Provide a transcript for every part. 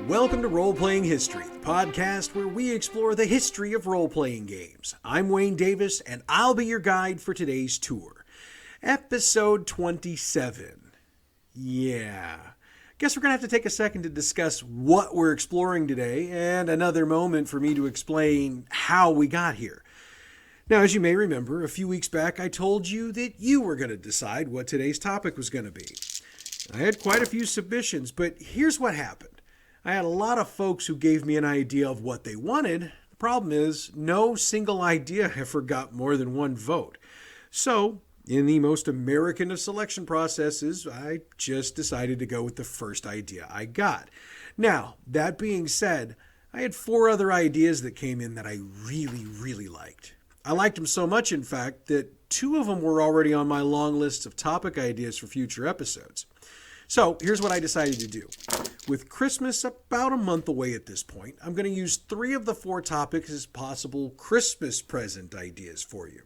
Welcome to Roleplaying History, the podcast where we explore the history of role-playing games. I'm Wayne Davis, and I'll be your guide for today's tour. Episode 27. Yeah. Guess we're going to have to take a second to discuss what we're exploring today, and another moment for me to explain how we got here. Now, as you may remember, a few weeks back I told you that you were going to decide what today's topic was going to be. I had quite a few submissions, but here's what happened. I had a lot of folks who gave me an idea of what they wanted. The problem is, no single idea ever got more than one vote. So, in the most American of selection processes, I just decided to go with the first idea I got. Now, that being said, I had 4 other ideas that came in that I really liked. I liked them so much, in fact, that 2 of them were already on my long list of topic ideas for future episodes. So here's what I decided to do. With Christmas about a month away at this point, I'm going to use 3 of the 4 topics as possible Christmas present ideas for you.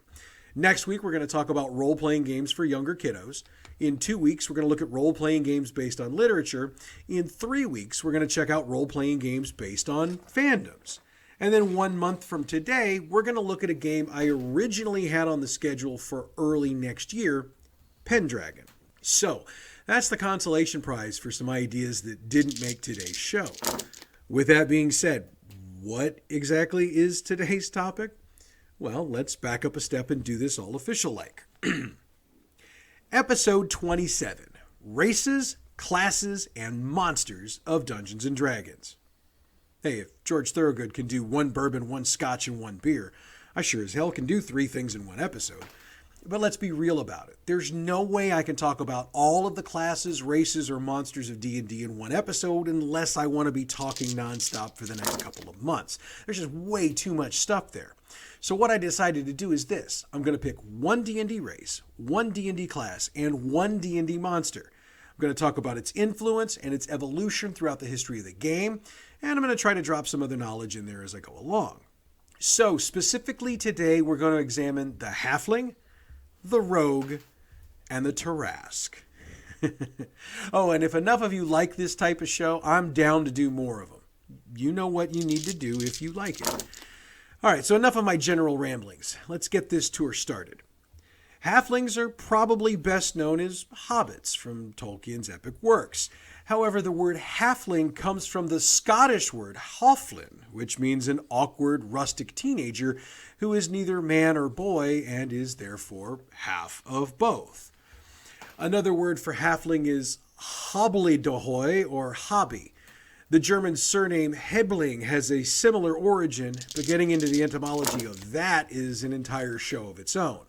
Next week, we're going to talk about role-playing games for younger kiddos. In 2 weeks, we're going to look at role-playing games based on literature. In 3 weeks, we're going to check out role-playing games based on fandoms. And then 1 month from today, we're going to look at a game I originally had on the schedule for early next year, Pendragon. So, that's the consolation prize for some ideas that didn't make today's show. With that being said, what exactly is today's topic? Well, let's back up a step and do this all official-like. Episode 27, Races, Classes, and Monsters of Dungeons & Dragons. Hey, if George Thorogood can do 1 bourbon, 1 scotch, and 1 beer, I sure as hell can do 3 things in 1 episode. But let's be real about it. There's no way I can talk about all of the classes, races, or monsters of D&D in 1 episode unless I want to be talking nonstop for the next couple of months. There's just way too much stuff there. So what I decided to do is this. I'm going to pick 1 D&D race, 1 D&D class, and 1 D&D monster. I'm going to talk about its influence and its evolution throughout the history of the game, and I'm going to try to drop some other knowledge in there as I go along. So specifically today, we're going to examine the Halfling, the Rogue, and the Tarrasque. Oh, and if enough of you like this type of show, I'm down to do more of them. You know what you need to do if you like it. All right, so enough of my general ramblings. Let's get this tour started. Halflings are probably best known as hobbits from Tolkien's epic works. However, the word halfling comes from the Scottish word hoflin, which means an awkward, rustic teenager who is neither man or boy and is therefore half of both. Another word for halfling is hobbledehoy or hobby. The German surname Hebling has a similar origin, but getting into the etymology of that is an entire show of its own.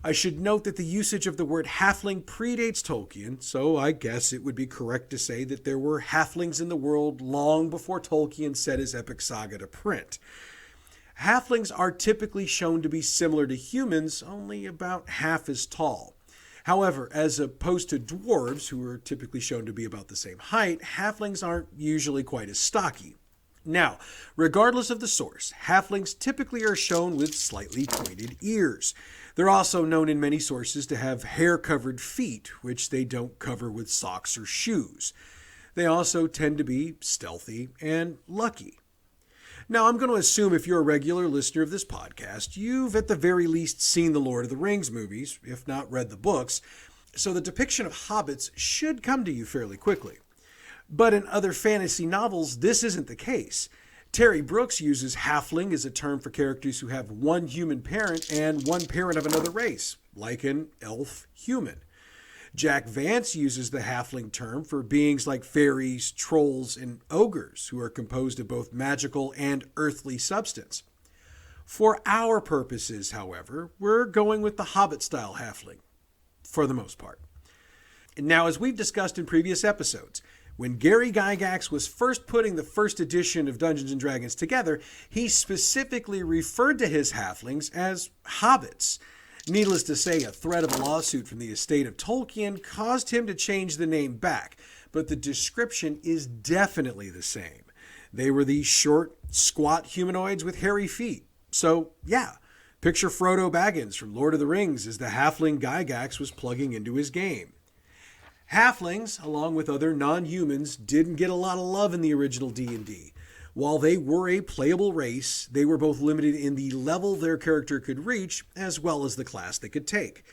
I should note that the usage of the word halfling predates Tolkien, so I guess it would be correct to say that there were halflings in the world long before Tolkien set his epic saga to print. Halflings are typically shown to be similar to humans, only about half as tall. However, as opposed to dwarves, who are typically shown to be about the same height, halflings aren't usually quite as stocky. Now, regardless of the source, halflings typically are shown with slightly pointed ears. They're also known in many sources to have hair-covered feet, which they don't cover with socks or shoes. They also tend to be stealthy and lucky. Now, I'm going to assume if you're a regular listener of this podcast, you've at the very least seen the Lord of the Rings movies, if not read the books, so the depiction of hobbits should come to you fairly quickly. But in other fantasy novels, this isn't the case. Terry Brooks uses halfling as a term for characters who have 1 human parent and 1 parent of another race, like an elf human. Jack Vance uses the halfling term for beings like fairies, trolls, and ogres, who are composed of both magical and earthly substance. For our purposes, however, we're going with the Hobbit-style halfling, for the most part. Now, as we've discussed in previous episodes, when Gary Gygax was first putting the first edition of Dungeons & Dragons together, he specifically referred to his halflings as hobbits. Needless to say, a threat of a lawsuit from the estate of Tolkien caused him to change the name back, but the description is definitely the same. They were these short, squat humanoids with hairy feet. So, yeah, picture Frodo Baggins from Lord of the Rings as the halfling Gygax was plugging into his game. Halflings, along with other non-humans, didn't get a lot of love in the original D&D. While they were a playable race, they were both limited in the level their character could reach, as well as the class they could take.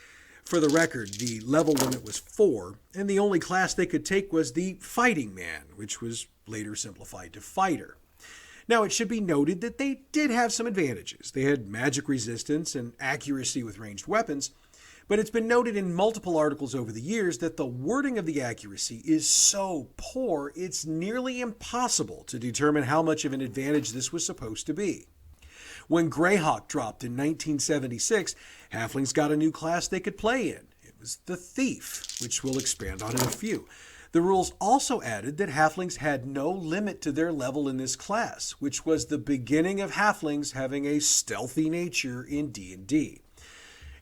For the record, the level limit was 4, and the only class they could take was the Fighting Man, which was later simplified to Fighter. Now, it should be noted that they did have some advantages. They had magic resistance and accuracy with ranged weapons, but it's been noted in multiple articles over the years that the wording of the accuracy is so poor, it's nearly impossible to determine how much of an advantage this was supposed to be. When Greyhawk dropped in 1976, Halflings got a new class they could play in. It was the Thief, which we'll expand on in a few. The rules also added that Halflings had no limit to their level in this class, which was the beginning of Halflings having a stealthy nature in D&D.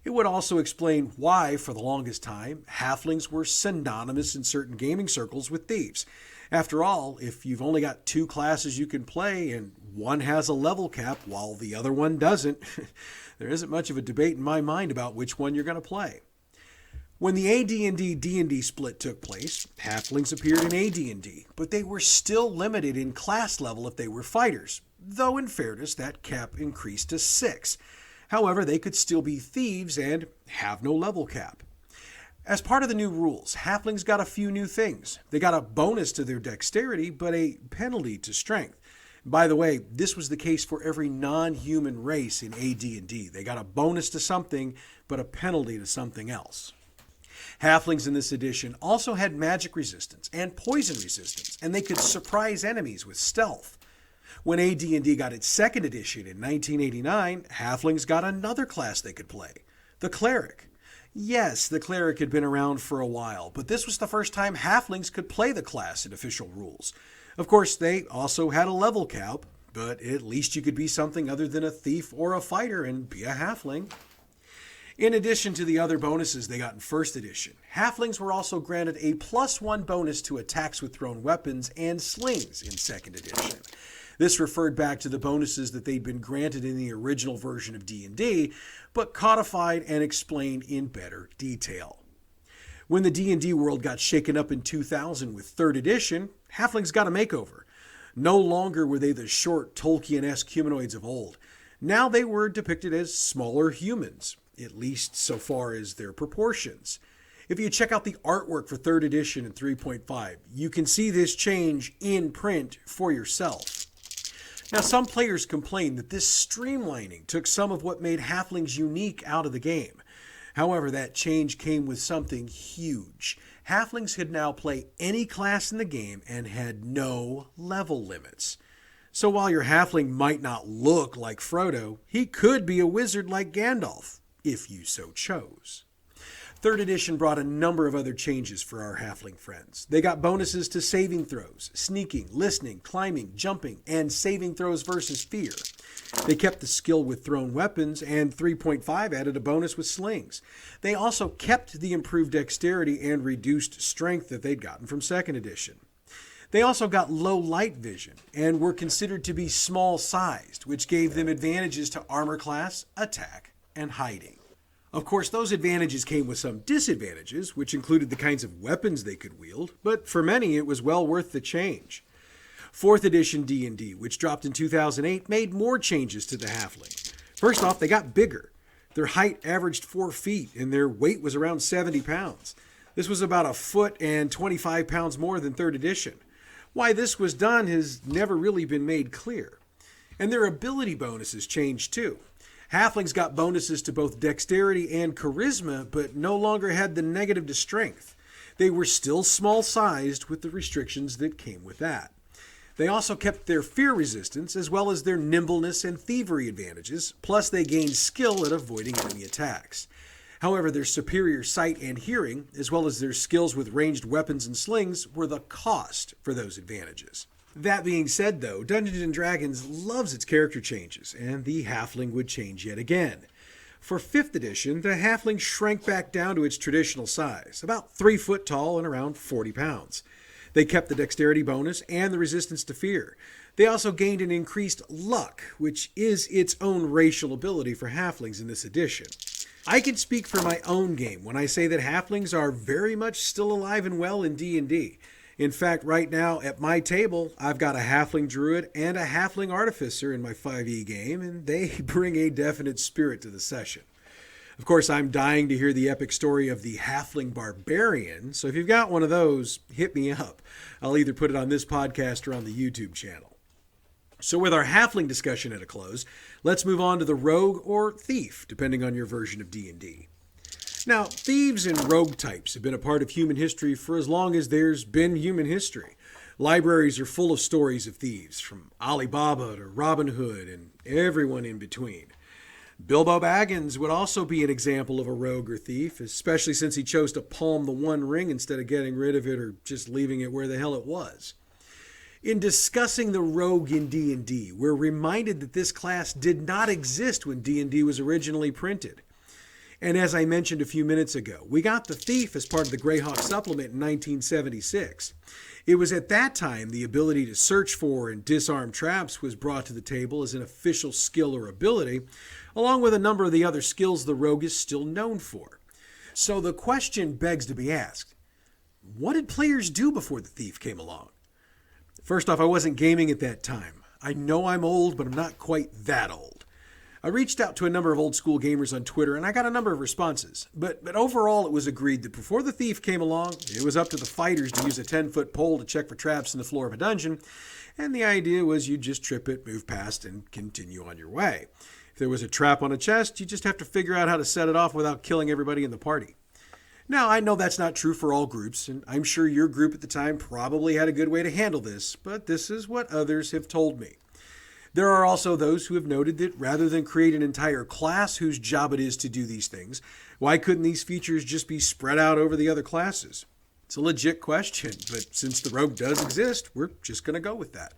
It would also explain why, for the longest time, Halflings were synonymous in certain gaming circles with thieves. After all, if you've only got 2 classes you can play and one has a level cap while the other one doesn't, there isn't much of a debate in my mind about which one you're going to play. When the AD&D D&D split took place, Halflings appeared in AD&D, but they were still limited in class level if they were fighters, though in fairness that cap increased to 6. However, they could still be thieves and have no level cap. As part of the new rules, Halflings got a few new things. They got a bonus to their dexterity, but a penalty to strength. By the way, this was the case for every non-human race in AD&D. They got a bonus to something, but a penalty to something else. Halflings in this edition also had magic resistance and poison resistance, and they could surprise enemies with stealth. When AD&D got its 2nd edition in 1989, Halflings got another class they could play, the Cleric. Yes, the Cleric had been around for a while, but this was the first time Halflings could play the class in official rules. Of course, they also had a level cap, but at least you could be something other than a thief or a fighter and be a Halfling. In addition to the other bonuses they got in 1st edition, Halflings were also granted a +1 bonus to attacks with thrown weapons and slings in 2nd edition. This referred back to the bonuses that they'd been granted in the original version of D&D, but codified and explained in better detail. When the D&D world got shaken up in 2000 with 3rd edition, Halflings got a makeover. No longer were they the short Tolkien-esque humanoids of old. Now they were depicted as smaller humans, at least so far as their proportions. If you check out the artwork for 3rd edition and 3.5, you can see this change in print for yourself. Now, some players complain that this streamlining took some of what made Halflings unique out of the game. However, that change came with something huge. Halflings could now play any class in the game and had no level limits. So while your Halfling might not look like Frodo, he could be a wizard like Gandalf, if you so chose. 3rd edition brought a number of other changes for our Halfling friends. They got bonuses to saving throws, sneaking, listening, climbing, jumping, and saving throws versus fear. They kept the skill with thrown weapons, and 3.5 added a bonus with slings. They also kept the improved dexterity and reduced strength that they'd gotten from 2nd edition. They also got low light vision and were considered to be small-sized, which gave them advantages to armor class, attack, and hiding. Of course, those advantages came with some disadvantages, which included the kinds of weapons they could wield, but for many it was well worth the change. 4th edition D&D, which dropped in 2008, made more changes to the Halfling. First off, they got bigger. Their height averaged 4 feet, and their weight was around 70 pounds. This was about a foot and 25 pounds more than 3rd edition. Why this was done has never really been made clear. And their ability bonuses changed too. Halflings got bonuses to both dexterity and charisma, but no longer had the negative to strength. They were still small-sized with the restrictions that came with that. They also kept their fear resistance as well as their nimbleness and thievery advantages, plus they gained skill at avoiding enemy attacks. However, their superior sight and hearing, as well as their skills with ranged weapons and slings, were the cost for those advantages. That being said, though, Dungeons & Dragons loves its character changes, and the Halfling would change yet again. For 5th edition, the Halfling shrank back down to its traditional size, about 3 foot tall and around 40 pounds. They kept the dexterity bonus and the resistance to fear. They also gained an increased luck, which is its own racial ability for Halflings in this edition. I can speak for my own game when I say that halflings are very much still alive and well in D&D. In fact, right now at my table, I've got a halfling druid and a halfling artificer in my 5e game, and they bring a definite spirit to the session. Of course, I'm dying to hear the epic story of the halfling barbarian, so if you've got one of those, hit me up. I'll either put it on this podcast or on the YouTube channel. So with our halfling discussion at a close, let's move on to the rogue or thief, depending on your version of D&D. Now, thieves and rogue types have been a part of human history for as long as there's been human history. Libraries are full of stories of thieves, from Alibaba to Robin Hood and everyone in between. Bilbo Baggins would also be an example of a rogue or thief, especially since he chose to palm the One Ring instead of getting rid of it or just leaving it where the hell it was. In discussing the rogue in D&D, we're reminded that this class did not exist when D&D was originally printed. And as I mentioned a few minutes ago, we got the thief as part of the Greyhawk supplement in 1976. It was at that time the ability to search for and disarm traps was brought to the table as an official skill or ability, along with a number of the other skills the rogue is still known for. So the question begs to be asked, what did players do before the thief came along? First off, I wasn't gaming at that time. I know I'm old, but I'm not quite that old. I reached out to a number of old school gamers on Twitter and I got a number of responses. But overall, it was agreed that before the thief came along, it was up to the fighters to use a 10-foot pole to check for traps in the floor of a dungeon. And the idea was you'd just trip it, move past, and continue on your way. If there was a trap on a chest, you just have to figure out how to set it off without killing everybody in the party. Now, I know that's not true for all groups, and I'm sure your group at the time probably had a good way to handle this, but this is what others have told me. There are also those who have noted that rather than create an entire class whose job it is to do these things, why couldn't these features just be spread out over the other classes? It's a legit question, but since the rogue does exist, we're just going to go with that.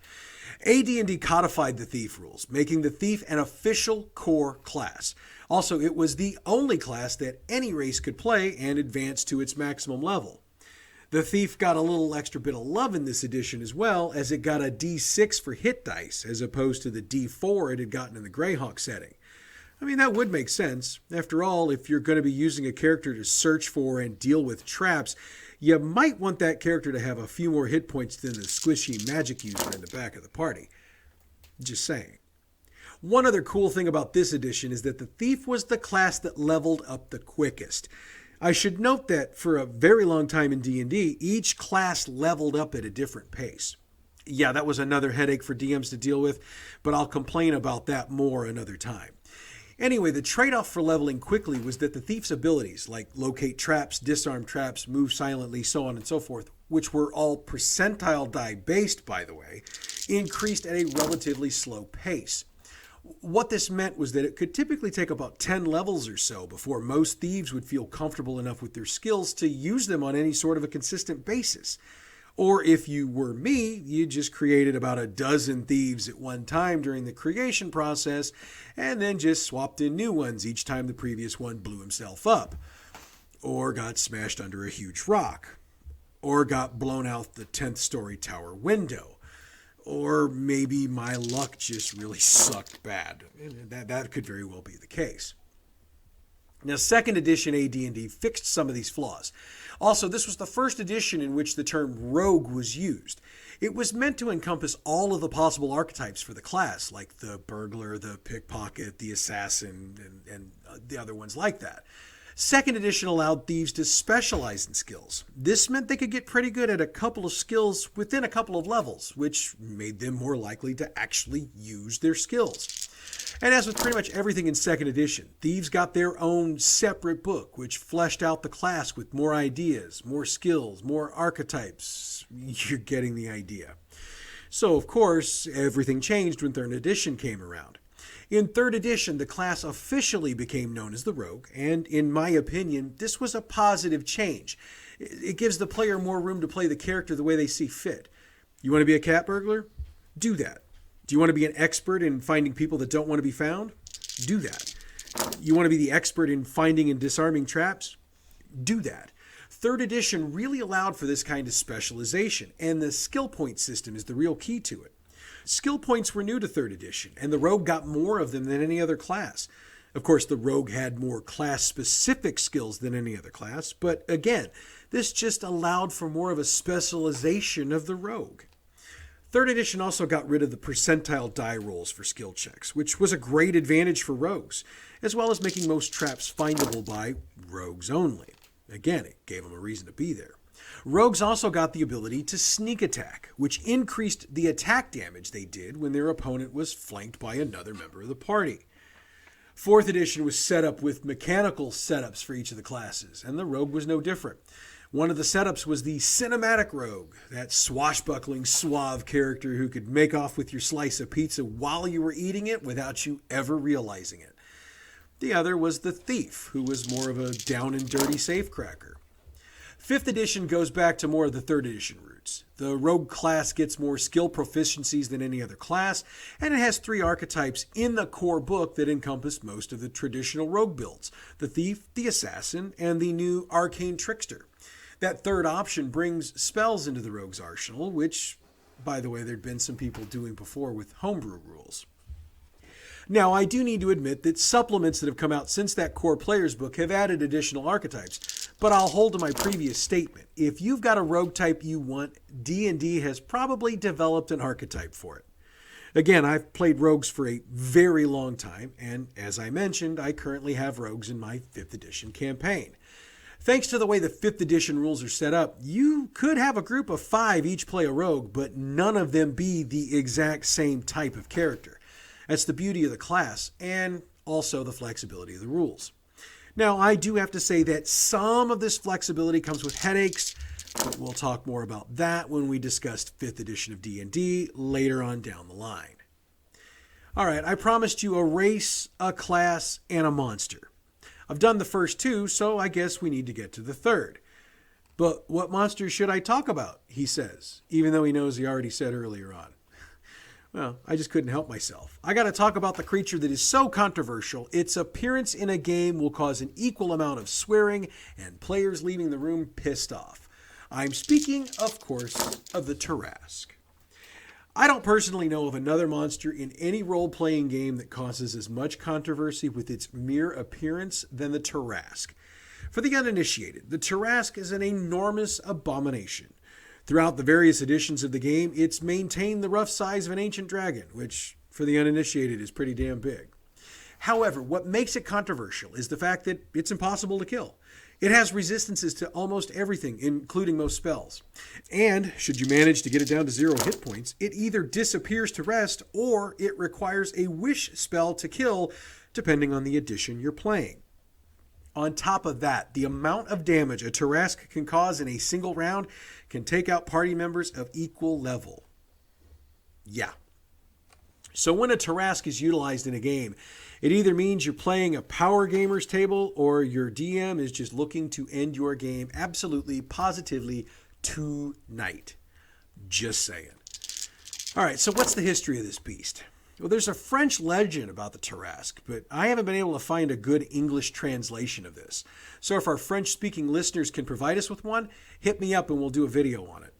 AD&D codified the thief rules, making the thief an official core class. Also, it was the only class that any race could play and advance to its maximum level. The thief got a little extra bit of love in this edition as well, as it got a D6 for hit dice, as opposed to the D4 it had gotten in the Greyhawk setting. I mean, that would make sense. After all, if you're going to be using a character to search for and deal with traps, you might want that character to have a few more hit points than the squishy magic user in the back of the party. Just saying. One other cool thing about this edition is that the thief was the class that leveled up the quickest. I should note that for a very long time in D&D, each class leveled up at a different pace. Yeah, that was another headache for DMs to deal with, but I'll complain about that more another time. Anyway, the trade-off for leveling quickly was that the thief's abilities, like locate traps, disarm traps, move silently, so on and so forth, which were all percentile die based, by the way, increased at a relatively slow pace. What this meant was that it could typically take about 10 levels or so before most thieves would feel comfortable enough with their skills to use them on any sort of a consistent basis. Or if you were me, you just created about a dozen thieves at one time during the creation process and then just swapped in new ones each time the previous one blew himself up, or got smashed under a huge rock, or got blown out the 10th story tower window. Or maybe my luck just really sucked bad. That could very well be the case. Now, 2nd edition AD&D fixed some of these flaws. Also, this was the first edition in which the term rogue was used. It was meant to encompass all of the possible archetypes for the class, like the burglar, the pickpocket, the assassin, and the other ones like that. 2nd edition allowed thieves to specialize in skills. This meant they could get pretty good at a couple of skills within a couple of levels, which made them more likely to actually use their skills. And as with pretty much everything in 2nd edition, thieves got their own separate book, which fleshed out the class with more ideas, more skills, more archetypes. You're getting the idea. So, of course, everything changed when 3rd edition came around. In 3rd edition, the class officially became known as the Rogue, and in my opinion, this was a positive change. It gives the player more room to play the character the way they see fit. You want to be a cat burglar? Do that. Do you want to be an expert in finding people that don't want to be found? Do that. You want to be the expert in finding and disarming traps? Do that. 3rd edition really allowed for this kind of specialization, and the skill point system is the real key to it. Skill points were new to 3rd edition, and the Rogue got more of them than any other class. Of course, the rogue had more class-specific skills than any other class, but again, this just allowed for more of a specialization of the rogue. 3rd edition also got rid of the percentile die rolls for skill checks, which was a great advantage for rogues, as well as making most traps findable by rogues only. Again, it gave them a reason to be there. Rogues also got the ability to sneak attack, which increased the attack damage they did when their opponent was flanked by another member of the party. 4th edition was set up with mechanical setups for each of the classes, and the rogue was no different. One of the setups was the cinematic rogue, that swashbuckling, suave character who could make off with your slice of pizza while you were eating it without you ever realizing it. The other was the thief, who was more of a down and dirty safecracker. 5th edition goes back to more of the 3rd edition roots. The rogue class gets more skill proficiencies than any other class, and it has 3 archetypes in the core book that encompass most of the traditional rogue builds: the thief, the assassin, and the new arcane trickster. That 3rd option brings spells into the rogue's arsenal, which, by the way, there'd been some people doing before with homebrew rules. Now, I do need to admit that supplements that have come out since that core player's book have added additional archetypes, but I'll hold to my previous statement. If you've got a rogue type you want, D&D has probably developed an archetype for it. Again, I've played rogues for a very long time, and as I mentioned, I currently have rogues in my 5th edition campaign. Thanks to the way the 5th edition rules are set up, you could have a group of 5 each play a rogue, but none of them be the exact same type of character. That's the beauty of the class, and also the flexibility of the rules. Now, I do have to say that some of this flexibility comes with headaches, but we'll talk more about that when we discuss 5th edition of D&D later on down the line. All right, I promised you a race, a class, and a monster. I've done the first 2, so I guess we need to get to the 3rd. But what monster should I talk about, he says, even though he knows he already said earlier on. Well, I just couldn't help myself. I got to talk about the creature that is so controversial, its appearance in a game will cause an equal amount of swearing and players leaving the room pissed off. I'm speaking, of course, of the Tarrasque. I don't personally know of another monster in any role-playing game that causes as much controversy with its mere appearance than the Tarrasque. For the uninitiated, the Tarrasque is an enormous abomination. Throughout the various editions of the game, it's maintained the rough size of an ancient dragon, which, for the uninitiated, is pretty damn big. However, what makes it controversial is the fact that it's impossible to kill. It has resistances to almost everything, including most spells. And, should you manage to get it down to 0 hit points, it either disappears to rest, or it requires a wish spell to kill, depending on the edition you're playing. On top of that, the amount of damage a Tarrasque can cause in a single round can take out party members of equal level. Yeah. So when a Tarrasque is utilized in a game, it either means you're playing a power gamer's table or your DM is just looking to end your game absolutely, positively tonight. Just saying. All right, so what's the history of this beast? Well, there's a French legend about the Tarrasque, but I haven't been able to find a good English translation of this. So if our French-speaking listeners can provide us with one, hit me up and we'll do a video on it.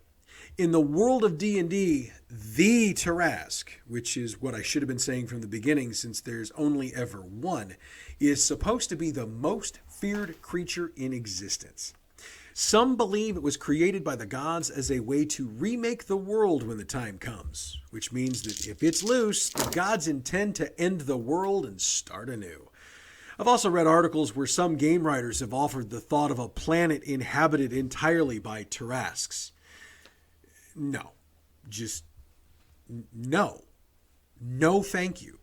In the world of D&D, the Tarrasque, which is what I should have been saying from the beginning since there's only ever one, is supposed to be the most feared creature in existence. Some believe it was created by the gods as a way to remake the world when the time comes, which means that if it's loose, the gods intend to end the world and start anew. I've also read articles where some game writers have offered the thought of a planet inhabited entirely by Tarrasques. No. Just no. No, thank you.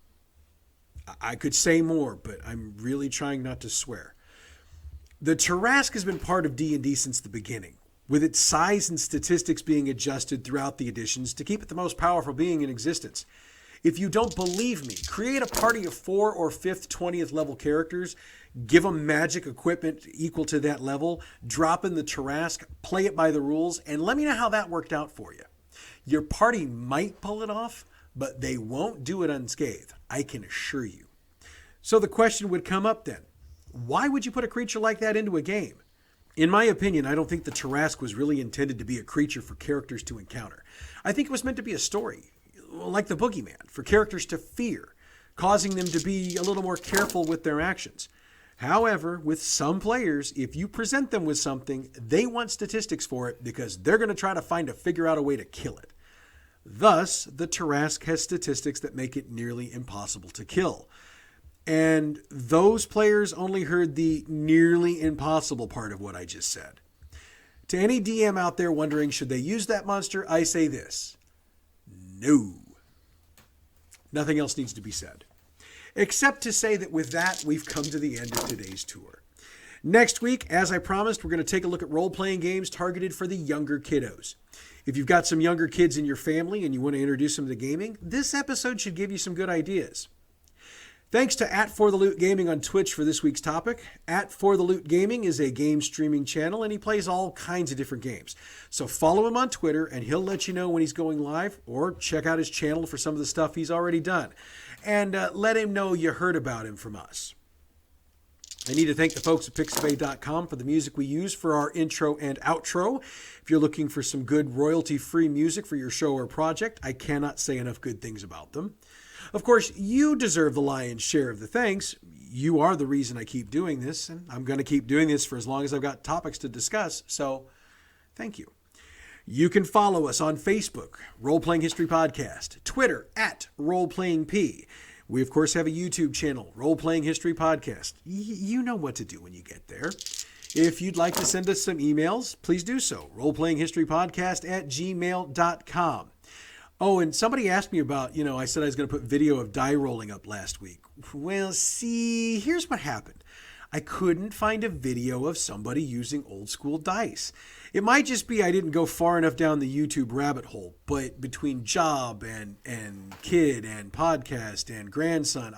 I could say more, but I'm really trying not to swear. The Tarrasque has been part of D&D since the beginning, with its size and statistics being adjusted throughout the editions to keep it the most powerful being in existence. If you don't believe me, create a party of 4 or 5th, 20th level characters, give them magic equipment equal to that level, drop in the Tarrasque, play it by the rules, and let me know how that worked out for you. Your party might pull it off, but they won't do it unscathed, I can assure you. So the question would come up then, why would you put a creature like that into a game? In my opinion, I don't think the Tarrasque was really intended to be a creature for characters to encounter. I think it was meant to be a story, like the Boogeyman, for characters to fear. causing them to be a little more careful with their actions. However, with some players, if you present them with something, they want statistics for it because they're going to try to figure out a way to kill it. Thus, the Tarrasque has statistics that make it nearly impossible to kill. And those players only heard the nearly impossible part of what I just said. To any DM out there wondering, should they use that monster, I say this: no. Nothing else needs to be said. Except to say that with that, we've come to the end of today's tour. Next week, as I promised, we're going to take a look at role-playing games targeted for the younger kiddos. If you've got some younger kids in your family and you want to introduce them to gaming, this episode should give you some good ideas. Thanks to @ForTheLoot Gaming on Twitch for this week's topic. @ForTheLoot Gaming is a game streaming channel, and he plays all kinds of different games. So follow him on Twitter, and he'll let you know when he's going live, or check out his channel for some of the stuff he's already done. And let him know you heard about him from us. I need to thank the folks at Pixabay.com for the music we use for our intro and outro. If you're looking for some good royalty-free music for your show or project, I cannot say enough good things about them. Of course, you deserve the lion's share of the thanks. You are the reason I keep doing this, and I'm going to keep doing this for as long as I've got topics to discuss, so thank you. You can follow us on Facebook, Roleplaying History Podcast, Twitter @RoleplayingP. We, of course, have a YouTube channel, Roleplaying History Podcast. You know what to do when you get there. If you'd like to send us some emails, please do so, roleplayinghistorypodcast@gmail.com. Oh, and somebody asked me about, I said I was going to put video of die rolling up last week. Well, see, here's what happened. I couldn't find a video of somebody using old school dice. It might just be I didn't go far enough down the YouTube rabbit hole, but between job and kid and podcast and grandson,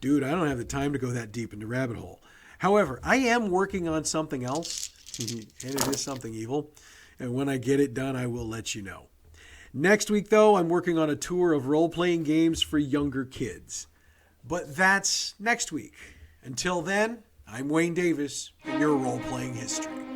dude, I don't have the time to go that deep into rabbit hole. However, I am working on something else, and it is something evil, and when I get it done, I will let you know. Next week, though, I'm working on a tour of role-playing games for younger kids. But that's next week. Until then, I'm Wayne Davis, and your Role-Playing History.